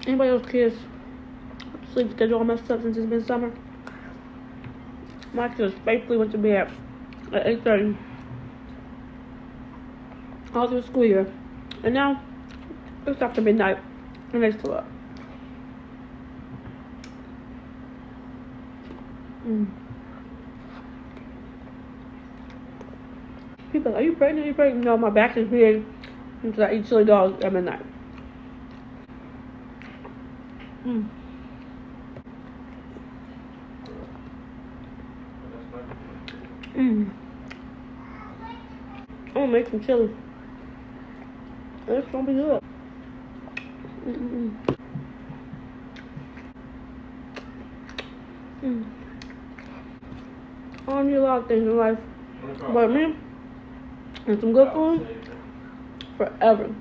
Anybody else kids sleep schedule all messed up since it's been summer? My kids faithfully went to bed at 8:30 all through the school year, and now it's after midnight and they still up. People are you pregnant? Are you pregnant? No, my back is big because I eat chili dogs at midnight. I'm gonna make some chili. It's gonna be good. I don't need a lot of things in life, but me and some good food forever.